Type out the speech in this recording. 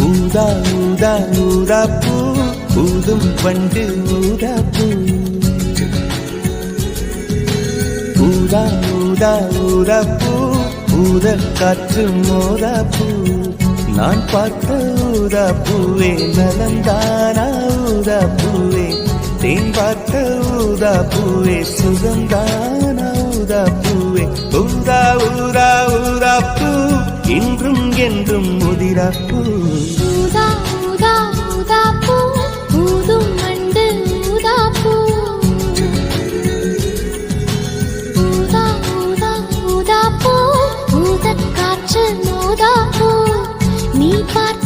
ஊதா ஊதா ஊதாப்பூ ஊதும் பண்டு ஊதாப்பூ ஊதா ஊதா ஊதாப்பூ ஊத காற்று மோதாப்பூ நான் பார்த்த ஊதாப்பூவே நலந்தானா ஊதாப்பூவே தேன் பார்த்த ஊதாப்பூவே சுகந்தானா ஊதாப்பூவே ஊதா ஊதா ஊதாப்பூ இன்றும் என்றும் முதிராப்பூ ஊதா ஊதா ஊதாப்பூ ஊதும் மண்டு ஊதாப்பூ ஊதா ஊதா ஊதாப்பூ ஊதக் காற்று மோதாப்பூ நீ பார்த்த